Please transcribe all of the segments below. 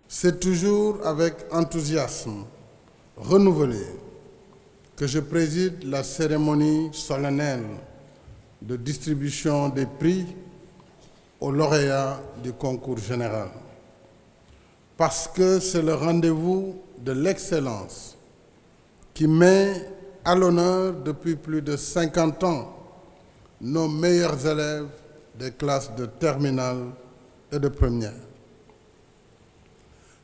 C'est toujours avec enthousiasme renouvelé que je préside la cérémonie solennelle de distribution des prix aux lauréats du concours général. Parce que c'est le rendez-vous de l'excellence qui met à l'honneur depuis plus de 50 ans nos meilleurs élèves des classes de terminale et de première.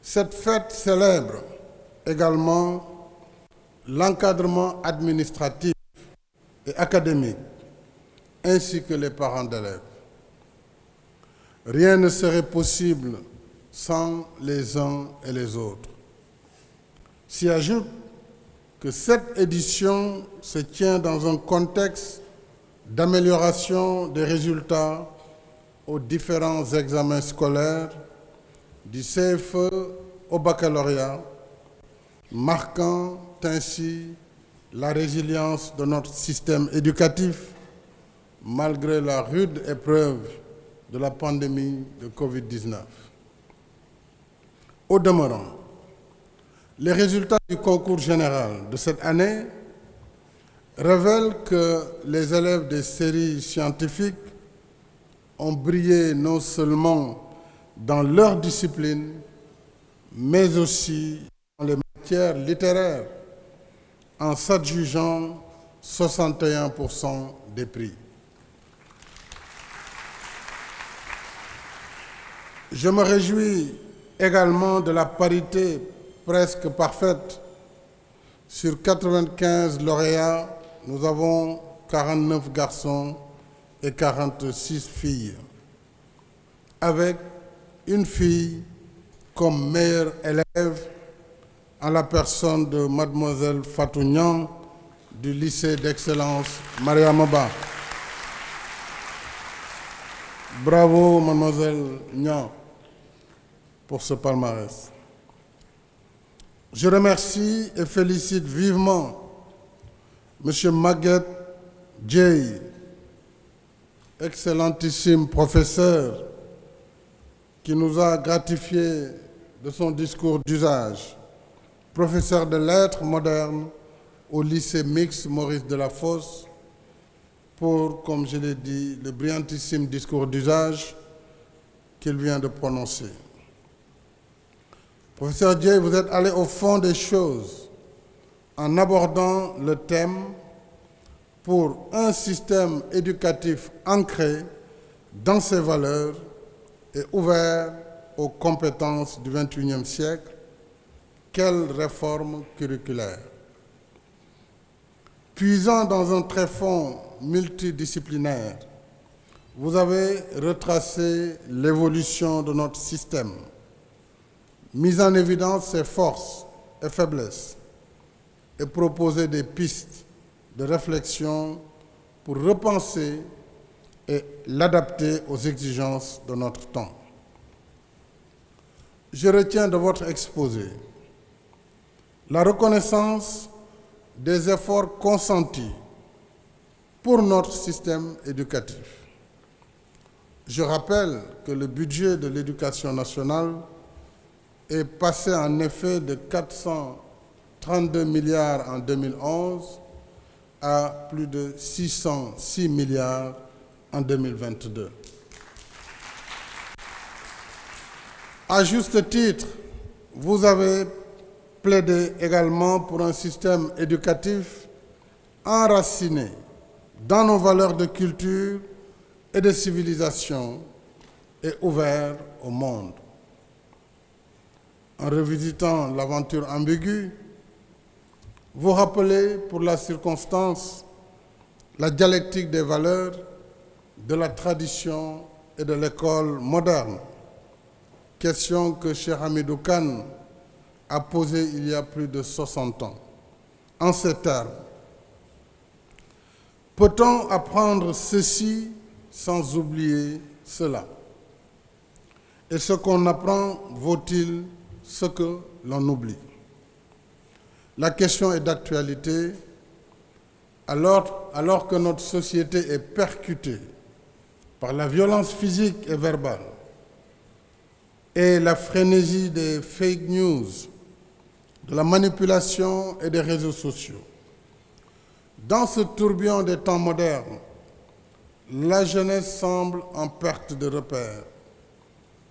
Cette fête célèbre également l'encadrement administratif et académique, ainsi que les parents d'élèves. Rien ne serait possible sans les uns et les autres. S'y ajoute que cette édition se tient dans un contexte d'amélioration des résultats aux différents examens scolaires, du CFE au baccalauréat, marquant ainsi la résilience de notre système éducatif malgré la rude épreuve de la pandémie de Covid-19. Au demeurant, les résultats du concours général de cette année révèlent que les élèves des séries scientifiques ont brillé non seulement dans leur discipline, mais aussi dans les matières littéraires, en s'adjugeant 61% des prix. Je me réjouis également de la parité presque parfaite. Sur 95 lauréats, nous avons 49 garçons et 46 filles, avec une fille comme meilleure élève en la personne de mademoiselle Fatou Niang du lycée d'excellence Mariama Ba. Bravo mademoiselle Niang pour ce palmarès. Je remercie et félicite vivement M. Maguette Dieye, excellentissime professeur, qui nous a gratifié de son discours d'usage, professeur de lettres modernes au lycée mixte Maurice Delafosse, pour, comme je l'ai dit, le brillantissime discours d'usage qu'il vient de prononcer. Professeur Dieye, vous êtes allé au fond des choses en abordant le thème pour un système éducatif ancré dans ses valeurs et ouvert aux compétences du XXIe siècle. Quelle réforme curriculaire! Puisant dans un tréfonds multidisciplinaire, vous avez retracé l'évolution de notre système, mis en évidence ses forces et faiblesses et proposé des pistes de réflexion pour repenser et l'adapter aux exigences de notre temps. Je retiens de votre exposé la reconnaissance des efforts consentis pour notre système éducatif. Je rappelle que le budget de l'éducation nationale est passé en effet de 432 milliards en 2011 à plus de 606 milliards en 2022. À juste titre, vous avez plaidé également pour un système éducatif enraciné dans nos valeurs de culture et de civilisation et ouvert au monde. En revisitant l'aventure ambiguë, vous rappelez pour la circonstance la dialectique des valeurs, de la tradition et de l'école moderne, question que Cheikh Hamidou Kane a posée il y a plus de 60 ans. En ces termes, peut-on apprendre ceci sans oublier cela? Et ce qu'on apprend vaut-il ce que l'on oublie? La question est d'actualité alors que notre société est percutée par la violence physique et verbale et la frénésie des fake news, de la manipulation et des réseaux sociaux. Dans ce tourbillon des temps modernes, la jeunesse semble en perte de repère,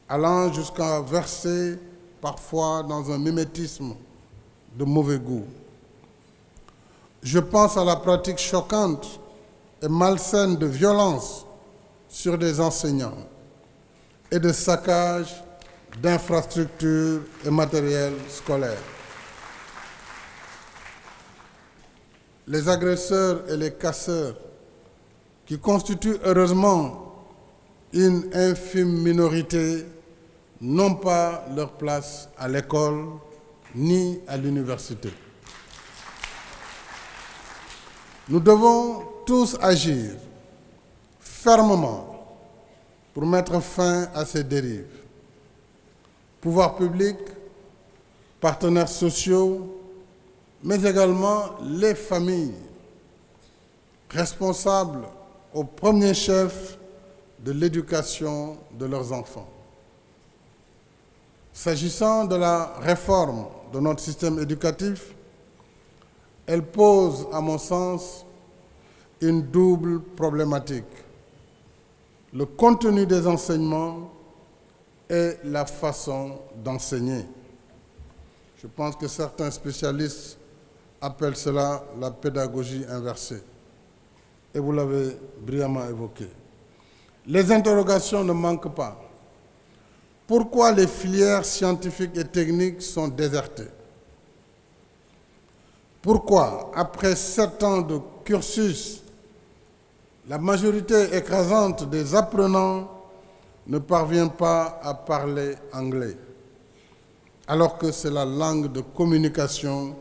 allant jusqu'à verser parfois dans un mimétisme de mauvais goût. Je pense à la pratique choquante et malsaine de violence sur des enseignants et de saccage d'infrastructures et matériel scolaire. Les agresseurs et les casseurs, qui constituent heureusement une infime minorité, n'ont pas leur place à l'école ni à l'université. Nous devons tous agir fermement pour mettre fin à ces dérives. Pouvoirs publics, partenaires sociaux, mais également les familles, responsables au premier chef de l'éducation de leurs enfants. S'agissant de la réforme de notre système éducatif, elle pose, à mon sens, une double problématique: le contenu des enseignements et la façon d'enseigner. Je pense que certains spécialistes appellent cela la pédagogie inversée. Et vous l'avez brillamment évoqué. Les interrogations ne manquent pas. Pourquoi les filières scientifiques et techniques sont désertées? Pourquoi, après 7 ans de cursus, la majorité écrasante des apprenants ne parvient pas à parler anglais, alors que c'est la langue de communication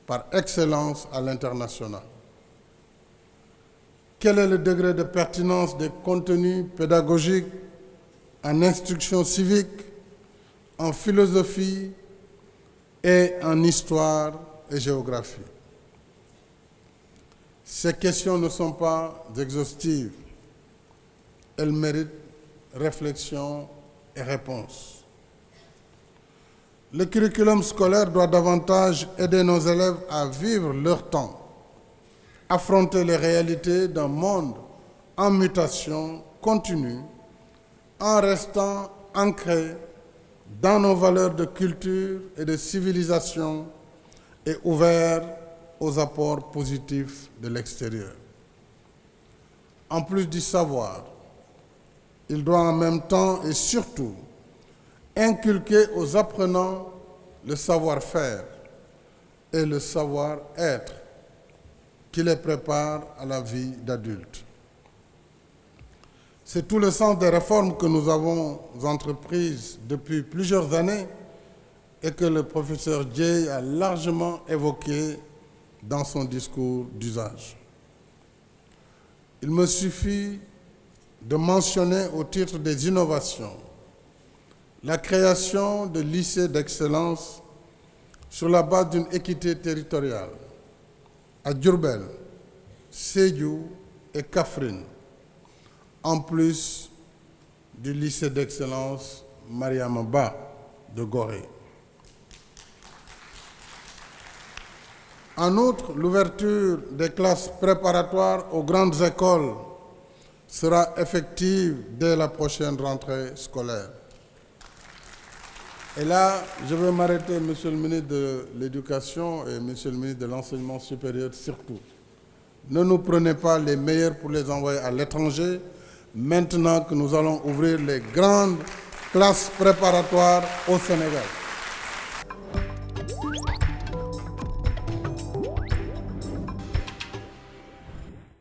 par excellence à l'international? Quel est le degré de pertinence des contenus pédagogiques en instruction civique, en philosophie et en histoire et géographie? Ces questions ne sont pas exhaustives. Elles méritent réflexion et réponse. Le curriculum scolaire doit davantage aider nos élèves à vivre leur temps, affronter les réalités d'un monde en mutation continue, en restant ancrés dans nos valeurs de culture et de civilisation et ouverts aux apports positifs de l'extérieur. En plus du savoir, il doit en même temps et surtout inculquer aux apprenants le savoir-faire et le savoir-être qui les prépare à la vie d'adulte. C'est tout le sens des réformes que nous avons entreprises depuis plusieurs années et que le professeur Dieye a largement évoquées dans son discours d'usage. Il me suffit de mentionner au titre des innovations la création de lycées d'excellence sur la base d'une équité territoriale à Diourbel, Sédhiou et Kaffrine, en plus du lycée d'excellence Mariama Ba de Gorée. En outre, l'ouverture des classes préparatoires aux grandes écoles sera effective dès la prochaine rentrée scolaire. Et là, je vais m'arrêter, Monsieur le ministre de l'Éducation et Monsieur le ministre de l'Enseignement supérieur surtout. Ne nous prenez pas les meilleurs pour les envoyer à l'étranger, maintenant que nous allons ouvrir les grandes classes préparatoires au Sénégal.